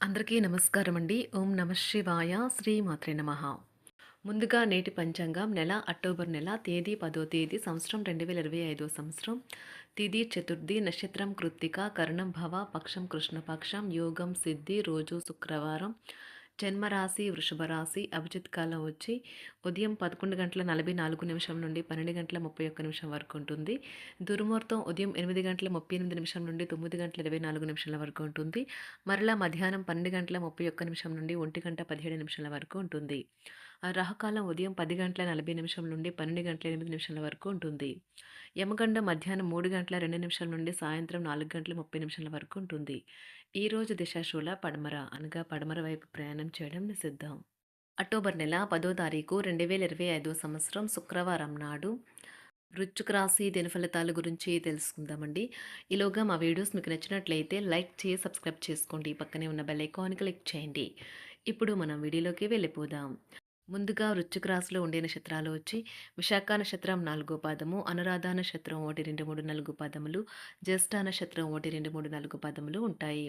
అందరికీ నమస్కారం అండి. ఓం నమ శివాయ. శ్రీమాత్రే నమః. ముందుగా నేటి పంచాంగం నెల అక్టోబర్ నెల తేదీ 10వ తేదీ సంవత్సరం 2025 సంవత్సరం. తిథి చతుర్థి, నక్షత్రం కృత్తిక, కరణం భవ, పక్షం కృష్ణపక్షం, యోగం సిద్ధి, రోజు శుక్రవారం, జన్మరాశి వృషభ రాశి, అభిజిత్ కాలం వచ్చి ఉదయం 11:44 నుండి 12:31 వరకు ఉంటుంది. దుర్ముహూర్తం ఉదయం 8:38 నుండి 9:24 వరకు ఉంటుంది. మరలా మధ్యాహ్నం 12:31 నుండి 1:17 వరకు ఉంటుంది. రాహుకాలం ఉదయం 10:40 నుండి 12:08 వరకు ఉంటుంది. యమగండం మధ్యాహ్నం 3:02 నుండి సాయంత్రం 4:30 వరకు ఉంటుంది. ఈరోజు దిశాశూల పడమర అనగా పడమర వైపు ప్రయాణం చేయడం నిషిద్ధం. అక్టోబర్ నెల 10వ తారీఖు 2025 సంవత్సరం శుక్రవారం నాడు వృశ్చిక రాశి దినఫలితాల గురించి తెలుసుకుందామండి. ఈలోగా మా వీడియోస్ మీకు నచ్చినట్లయితే లైక్ చేసి సబ్స్క్రైబ్ చేసుకోండి. పక్కనే ఉన్న బెల్ ఐకాన్ క్లిక్ చేయండి. ఇప్పుడు మనం వీడియోలోకి వెళ్ళిపోదాం. ముందుగా వృశ్చిక రాశిలో ఉండే నక్షత్రాలు వచ్చి విశాఖ నక్షత్రం 4వ పాదము, అనురాధ నక్షత్రం 1, 2, 3, 4 పాదములు, జ్యేష్ఠ నక్షత్రం 1, 2, 3, 4 పాదములు ఉంటాయి.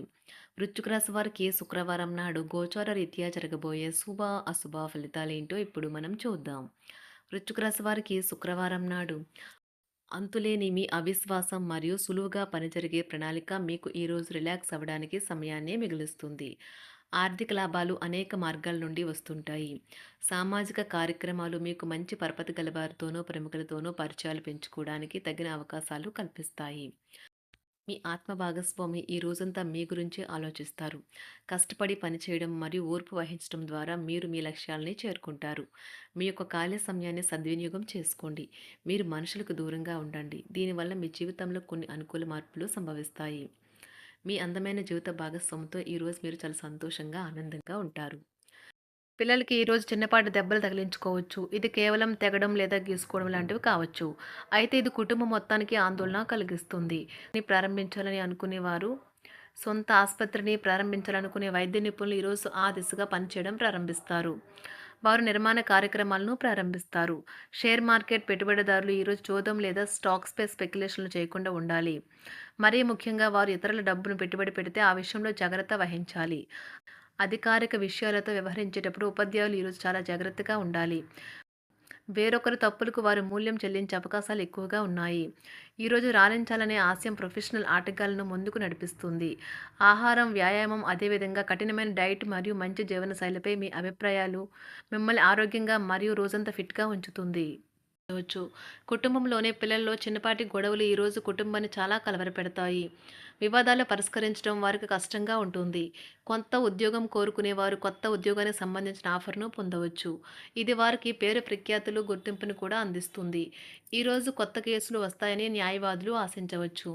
వృశ్చిక రాశి వారికి శుక్రవారం నాడు గోచార రీత్యా జరగబోయే శుభ అశుభ ఫలితాలేంటో ఇప్పుడు మనం చూద్దాం. వృశ్చిక రాశి వారికి శుక్రవారం నాడు అంతులేని మీ అవిశ్వాసం మరియు సులువుగా పనిజరిగే ప్రణాళిక మీకు ఈరోజు రిలాక్స్ అవ్వడానికి సమయాన్ని మిగులుస్తుంది. ఆర్థిక లాభాలు అనేక మార్గాల నుండి వస్తుంటాయి. సామాజిక కార్యక్రమాలు మీకు మంచి పరపతి గల వారితోనూ ప్రముఖులతోనూ పరిచయాలు పెంచుకోవడానికి తగిన అవకాశాలు కల్పిస్తాయి. మీ ఆత్మ భాగస్వామి ఈ రోజంతా మీ గురించి ఆలోచిస్తారు. కష్టపడి పనిచేయడం మరియు ఓర్పు వహించడం ద్వారా మీరు మీ లక్ష్యాలని చేరుకుంటారు. మీ యొక్క ఖాళీ సమయాన్ని సద్వినియోగం చేసుకోండి. మీరు మనుషులకు దూరంగా ఉండండి. దీనివల్ల మీ జీవితంలో కొన్ని అనుకూల మార్పులు సంభవిస్తాయి. మీ అందమైన జీవిత భాగస్వామితో ఈరోజు మీరు చాలా సంతోషంగా ఆనందంగా ఉంటారు. పిల్లలకి ఈరోజు చిన్నపాటి దెబ్బలు తగిలించుకోవచ్చు. ఇది కేవలం తెగడం లేదా గీసుకోవడం లాంటివి కావచ్చు. అయితే ఇది కుటుంబం మొత్తానికి ఆందోళన కలిగిస్తుంది. ప్రారంభించాలని అనుకునేవారు సొంత ఆసుపత్రిని ప్రారంభించాలనుకునే వైద్య నిపుణులు ఈరోజు ఆ దిశగా పనిచేయడం ప్రారంభిస్తారు. వారు నిర్మాణ కార్యక్రమాలను ప్రారంభిస్తారు. షేర్ మార్కెట్ పెట్టుబడిదారులు ఈరోజు జోదం లేదా స్టాక్స్పై స్పెక్యులేషన్లు చేయకుండా ఉండాలి. మరీ ముఖ్యంగా వారు ఇతరుల డబ్బును పెట్టుబడి పెడితే ఆ విషయంలో జాగ్రత్త వహించాలి. అధికారిక విషయాలతో వ్యవహరించేటప్పుడు ఉపాధ్యాయులు ఈరోజు చాలా జాగ్రత్తగా ఉండాలి. వేరొకరి తప్పులకు వారు మూల్యం చెల్లించే అవకాశాలు ఎక్కువగా ఉన్నాయి. ఈరోజు రాణించాలనే ఆశయం ప్రొఫెషనల్ ఆటగాళ్లను ముందుకు నడిపిస్తుంది. ఆహారం, వ్యాయామం, అదేవిధంగా కఠినమైన డైట్ మరియు మంచి జీవనశైలిపై మీ అభిప్రాయాలు మిమ్మల్ని ఆరోగ్యంగా మరియు రోజంతా ఫిట్గా ఉంచుతుంది. కుటుంబంలోనే పిల్లల్లో చిన్నపాటి గొడవలు ఈరోజు కుటుంబాన్ని చాలా కలవరపెడతాయి. వివాదాలు పరిష్కరించడం వారికి కష్టంగా ఉంటుంది. కొత్త ఉద్యోగం కోరుకునేవారు కొత్త ఉద్యోగానికి సంబంధించిన ఆఫర్ను పొందవచ్చు. ఇది వారికి పేరు ప్రఖ్యాతులు గుర్తింపును కూడా అందిస్తుంది. ఈరోజు కొత్త కేసులు వస్తాయని న్యాయవాదులు ఆశించవచ్చు.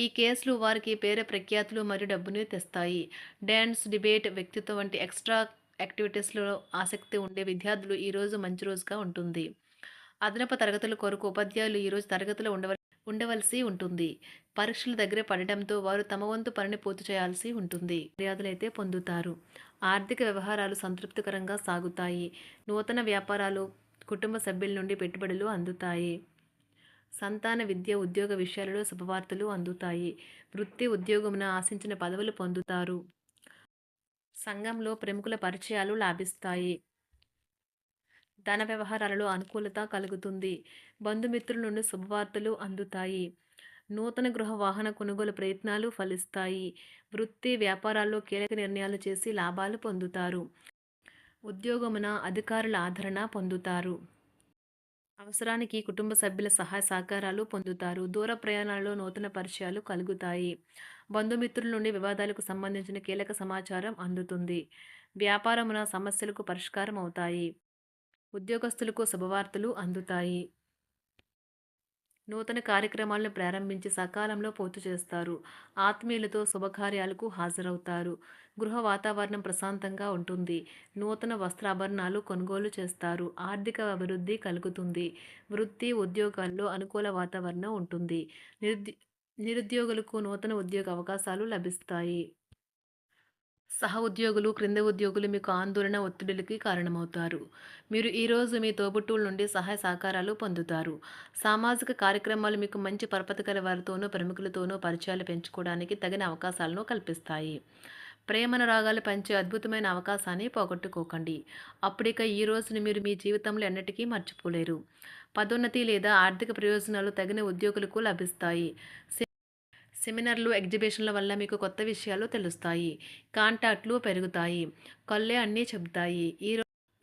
ఈ కేసులు వారికి పేరు ప్రఖ్యాతులు మరియు డబ్బుని తెస్తాయి. డ్యాన్స్, డిబేట్, వ్యక్తిత్వం వంటి ఎక్స్ట్రా యాక్టివిటీస్లో ఆసక్తి ఉండే విద్యార్థులు ఈరోజు మంచి రోజుగా ఉంటుంది. అదనపు తరగతుల కొరకు ఉపాధ్యాయులు ఈరోజు తరగతిలో ఉండవలసి ఉంటుంది. పరీక్షలు దగ్గర పడడంతో వారు తమ వంతు పనిని పూర్తి చేయాల్సి ఉంటుంది. మర్యాదలైతే పొందుతారు. ఆర్థిక వ్యవహారాలు సంతృప్తికరంగా సాగుతాయి. నూతన వ్యాపారాలు, కుటుంబ సభ్యుల నుండి పెట్టుబడులు అందుతాయి. సంతాన విద్య, ఉద్యోగ విషయాలలో శుభవార్తలు అందుతాయి. వృత్తి ఉద్యోగమున ఆశించిన పదవులు పొందుతారు. సంఘంలో ప్రముఖుల పరిచయాలు లాభిస్తాయి. ధన వ్యవహారాలలో అనుకూలత కలుగుతుంది. బంధుమిత్రుల నుండి శుభవార్తలు అందుతాయి. నూతన గృహ వాహన కొనుగోలు ప్రయత్నాలు ఫలిస్తాయి. వృత్తి వ్యాపారాల్లో కీలక నిర్ణయాలు చేసి లాభాలు పొందుతారు. ఉద్యోగమున అధికారుల ఆదరణ పొందుతారు. అవసరానికి కుటుంబ సభ్యుల సహాయ సహకారాలు పొందుతారు. దూర ప్రయాణాలలో నూతన పరిచయాలు కలుగుతాయి. బంధుమిత్రుల నుండి వివాదాలకు సంబంధించిన కీలక సమాచారం అందుతుంది. వ్యాపారమున సమస్యలకు పరిష్కారం అవుతాయి. ఉద్యోగస్తులకు శుభవార్తలు అందుతాయి. నూతన కార్యక్రమాలను ప్రారంభించి సకాలంలో పూర్తి చేస్తారు. ఆత్మీయులతో శుభకార్యాలకు హాజరవుతారు. గృహ వాతావరణం ప్రశాంతంగా ఉంటుంది. నూతన వస్త్రాభరణాలు కొనుగోలు చేస్తారు. ఆర్థిక అభివృద్ధి కలుగుతుంది. వృత్తి ఉద్యోగాల్లో అనుకూల వాతావరణం ఉంటుంది. నిరుద్యోగులకు నూతన ఉద్యోగ అవకాశాలు లభిస్తాయి. సహ ఉద్యోగులు, క్రింద ఉద్యోగులు మీకు ఆందోళన, ఒత్తిడులకి కారణమవుతారు. మీరు ఈరోజు మీ తోబుట్టువుల నుండి సహాయ సహకారాలు పొందుతారు. సామాజిక కార్యక్రమాలు మీకు మంచి పరపతి గల వారితోనూ ప్రముఖులతోనూ పరిచయాలు పెంచుకోవడానికి తగిన అవకాశాలను కల్పిస్తాయి. ప్రేమనురాగాలు పంచే అద్భుతమైన అవకాశాన్ని పోగొట్టుకోకండి. అప్పుడిక ఈ రోజుని మీరు మీ జీవితంలో ఎన్నటికీ మర్చిపోలేరు. పదోన్నతి లేదా ఆర్థిక ప్రయోజనాలు తగిన ఉద్యోగులకు లభిస్తాయి. సెమినార్లు, ఎగ్జిబిషన్ల వల్ల మీకు కొత్త విషయాలు తెలుస్తాయి. కాంటాక్ట్లు పెరుగుతాయి. కళ్ళే అన్నీ చెబుతాయి.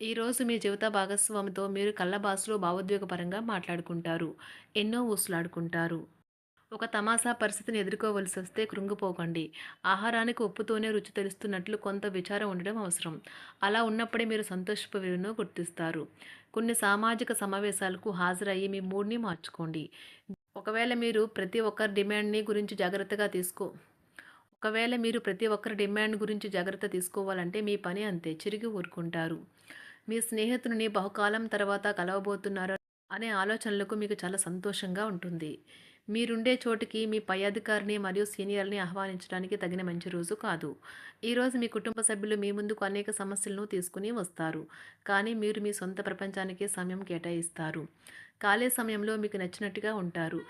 ఈరోజు మీ జీవిత భాగస్వామితో మీరు కళ్ళ భావోద్వేగపరంగా మాట్లాడుకుంటారు. ఎన్నో ఊసులాడుకుంటారు. ఒక తమాషా పరిస్థితిని ఎదుర్కోవలసొస్తే కృంగిపోకండి. ఆహారానికి ఉప్పుతోనే రుచి తెలుస్తున్నట్లు కొంత విచారం ఉండడం అవసరం. అలా ఉన్నప్పుడే మీరు సంతోషపు విలువను గుర్తిస్తారు. కొన్ని సామాజిక సమావేశాలకు హాజరయ్యి మీ మూడ్‌ని మార్చుకోండి. ఒకవేళ మీరు ప్రతి ఒక్కరి డిమాండ్‌ని గురించి జాగ్రత్తగా తీసుకో ఒకవేళ మీరు ప్రతి ఒక్కరి డిమాండ్ గురించి జాగ్రత్త తీసుకోవాలంటే మీ పని అంతే. చిరిగి ఊరుకుంటారు. మీ స్నేహితుడిని బహుకాలం తర్వాత కలవబోతున్నారు అనే ఆలోచనలకు మీకు చాలా సంతోషంగా ఉంటుంది. మీరుండే చోటికి మీ పై అధికారిని మరియు సీనియర్‌ని ఆహ్వానించడానికి తగిన మంచి రోజు కాదు. ఈరోజు మీ కుటుంబ సభ్యులు మీ ముందుకు అనేక సమస్యలను తీసుకుని వస్తారు. కానీ మీరు మీ సొంత ప్రపంచానికే సమయం కేటాయిస్తారు. ఖాళీ సమయంలో మీకు నచ్చినట్టుగా ఉంటారు.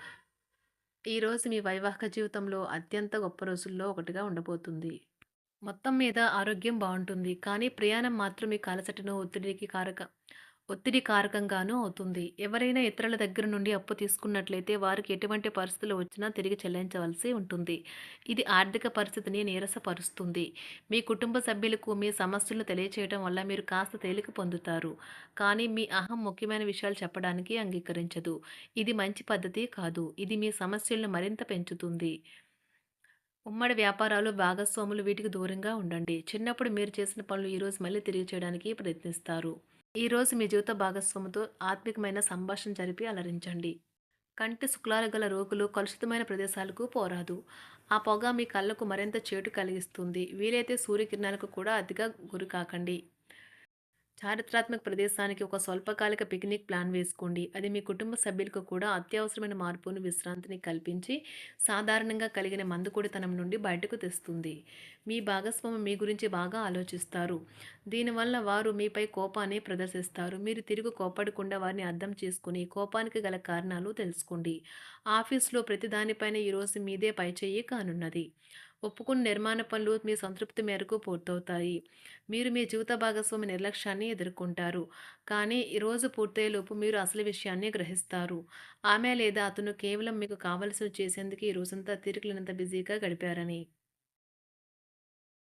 ఈరోజు మీ వైవాహిక జీవితంలో అత్యంత గొప్ప రోజుల్లో ఒకటిగా ఉండబోతుంది. మొత్తం మీద ఆరోగ్యం బావుంటుంది. కానీ ప్రయాణం మాత్రం మీకు అలసటను, ఒత్తిడి కారకంగానూ అవుతుంది. ఎవరైనా ఇతరుల దగ్గర నుండి అప్పు తీసుకున్నట్లయితే వారికి ఎటువంటి పరిస్థితులు వచ్చినా తిరిగి చెల్లించవలసి ఉంటుంది. ఇది ఆర్థిక పరిస్థితిని నీరసపరుస్తుంది. మీ కుటుంబ సభ్యులకు మీ సమస్యలను తెలియచేయడం వల్ల మీరు కాస్త తేలిక పొందుతారు. కానీ మీ అహం ముఖ్యమైన విషయాలు చెప్పడానికి అంగీకరించదు. ఇది మంచి పద్ధతి కాదు. ఇది మీ సమస్యలను మరింత పెంచుతుంది. ఉమ్మడి వ్యాపారాలు, భాగస్వాములు వీటికి దూరంగా ఉండండి. చిన్నప్పుడు మీరు చేసిన పనులు ఈరోజు మళ్ళీ తిరిగి చేయడానికి ప్రయత్నిస్తారు. ఈరోజు మీ జీవిత భాగస్వామితో ఆత్మికమైన సంభాషణ జరిపి అలరించండి. కంటి శుక్లాలు గల రోగులు కలుషితమైన ప్రదేశాలకు పోరాదు. ఆ పొగ మీ కళ్ళకు మరింత చేటు కలిగిస్తుంది. వీలైతే సూర్యకిరణాలకు కూడా అతిగా గురికాకండి. చారిత్రాత్మక ప్రదేశానికి ఒక స్వల్పకాలిక పిక్నిక్ ప్లాన్ వేసుకోండి. అది మీ కుటుంబ సభ్యులకు కూడా అత్యవసరమైన మార్పును, విశ్రాంతిని కల్పించి సాధారణంగా కలిగిన మందుకొడితనం నుండి బయటకు తెస్తుంది. మీ భాగస్వామి మీ గురించి బాగా ఆలోచిస్తారు. దీనివల్ల వారు మీపై కోపాన్ని ప్రదర్శిస్తారు. మీరు తిరిగి కోపడకుండా వారిని అర్థం చేసుకుని కోపానికి గల కారణాలు తెలుసుకోండి. ఆఫీస్లో ప్రతి దానిపైన ఈరోజు మీదే పైచేయి కానున్నది. ఒప్పుకున్న నిర్మాణ పనులు మీ సంతృప్తి మేరకు పూర్తవుతాయి. మీరు మీ జీవిత భాగస్వామి నిర్లక్ష్యాన్ని ఎదుర్కొంటారు. కానీ ఈ రోజు పూర్తయ్యేలోపు మీరు అసలు విషయాన్ని గ్రహిస్తారు. ఆమె లేదా అతను కేవలం మీకు కావలసినవి చేసేందుకు ఈ రోజంతా తీరికలేనంత బిజీగా గడిపారని.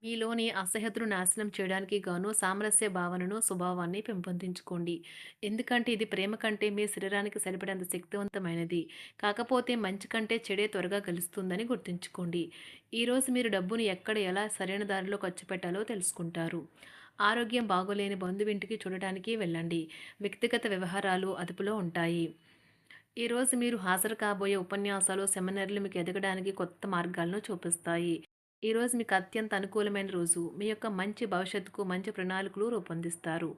మీలోని అసహ్యతను నాశనం చేయడానికి గాను సామరస్య భావనను, స్వభావాన్ని పెంపొందించుకోండి. ఎందుకంటే ఇది ప్రేమ కంటే మీ శరీరానికి సరిపడేంత శక్తివంతమైనది. కాకపోతే మంచి కంటే చెడే త్వరగా గెలుస్తుందని గుర్తుంచుకోండి. ఈరోజు మీరు డబ్బును ఎక్కడ, ఎలా సరైన దారిలో ఖర్చు పెట్టాలో తెలుసుకుంటారు. ఆరోగ్యం బాగోలేని బంధువింటికి చూడటానికి వెళ్ళండి. వ్యక్తిగత వ్యవహారాలు అదుపులో ఉంటాయి. ఈరోజు మీరు హాజరు కాబోయే ఉపన్యాసాలు, సెమినార్లు మీకు ఎదగడానికి కొత్త మార్గాలను చూపిస్తాయి. ఈరోజు మీకు అత్యంత అనుకూలమైన రోజు. మీ యొక్క మంచి భవిష్యత్తుకు మంచి ప్రణాళికలు రూపొందిస్తారు.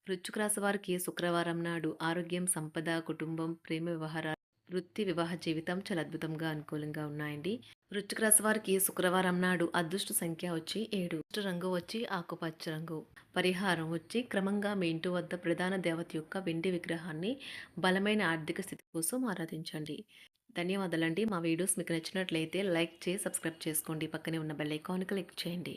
వృశ్చిక రాశి వారికి శుక్రవారం నాడు ఆరోగ్యం, సంపద, కుటుంబం, ప్రేమ వ్యవహారాలు, వృత్తి, వివాహ జీవితం చాలా అద్భుతంగా అనుకూలంగా ఉన్నాయండి. వృశ్చిక రాశి వారికి శుక్రవారం నాడు అదృష్ట సంఖ్య వచ్చి 7. అదృష్ట రంగు వచ్చి ఆకుపచ్చ రంగు. పరిహారం వచ్చి క్రమంగా మీ ఇంటి వద్ద ప్రధాన దేవత యొక్క వెండి విగ్రహాన్ని బలమైన ఆర్థిక స్థితి కోసం ఆరాధించండి. ధన్యవాదాలండి. మా వీడియోస్ మీకు నచ్చినట్లయితే లైక్ చేసి సబ్స్క్రైబ్ చేసుకోండి. పక్కనే ఉన్న బెల్ ఐకాన్‌ని క్లిక్ చేయండి.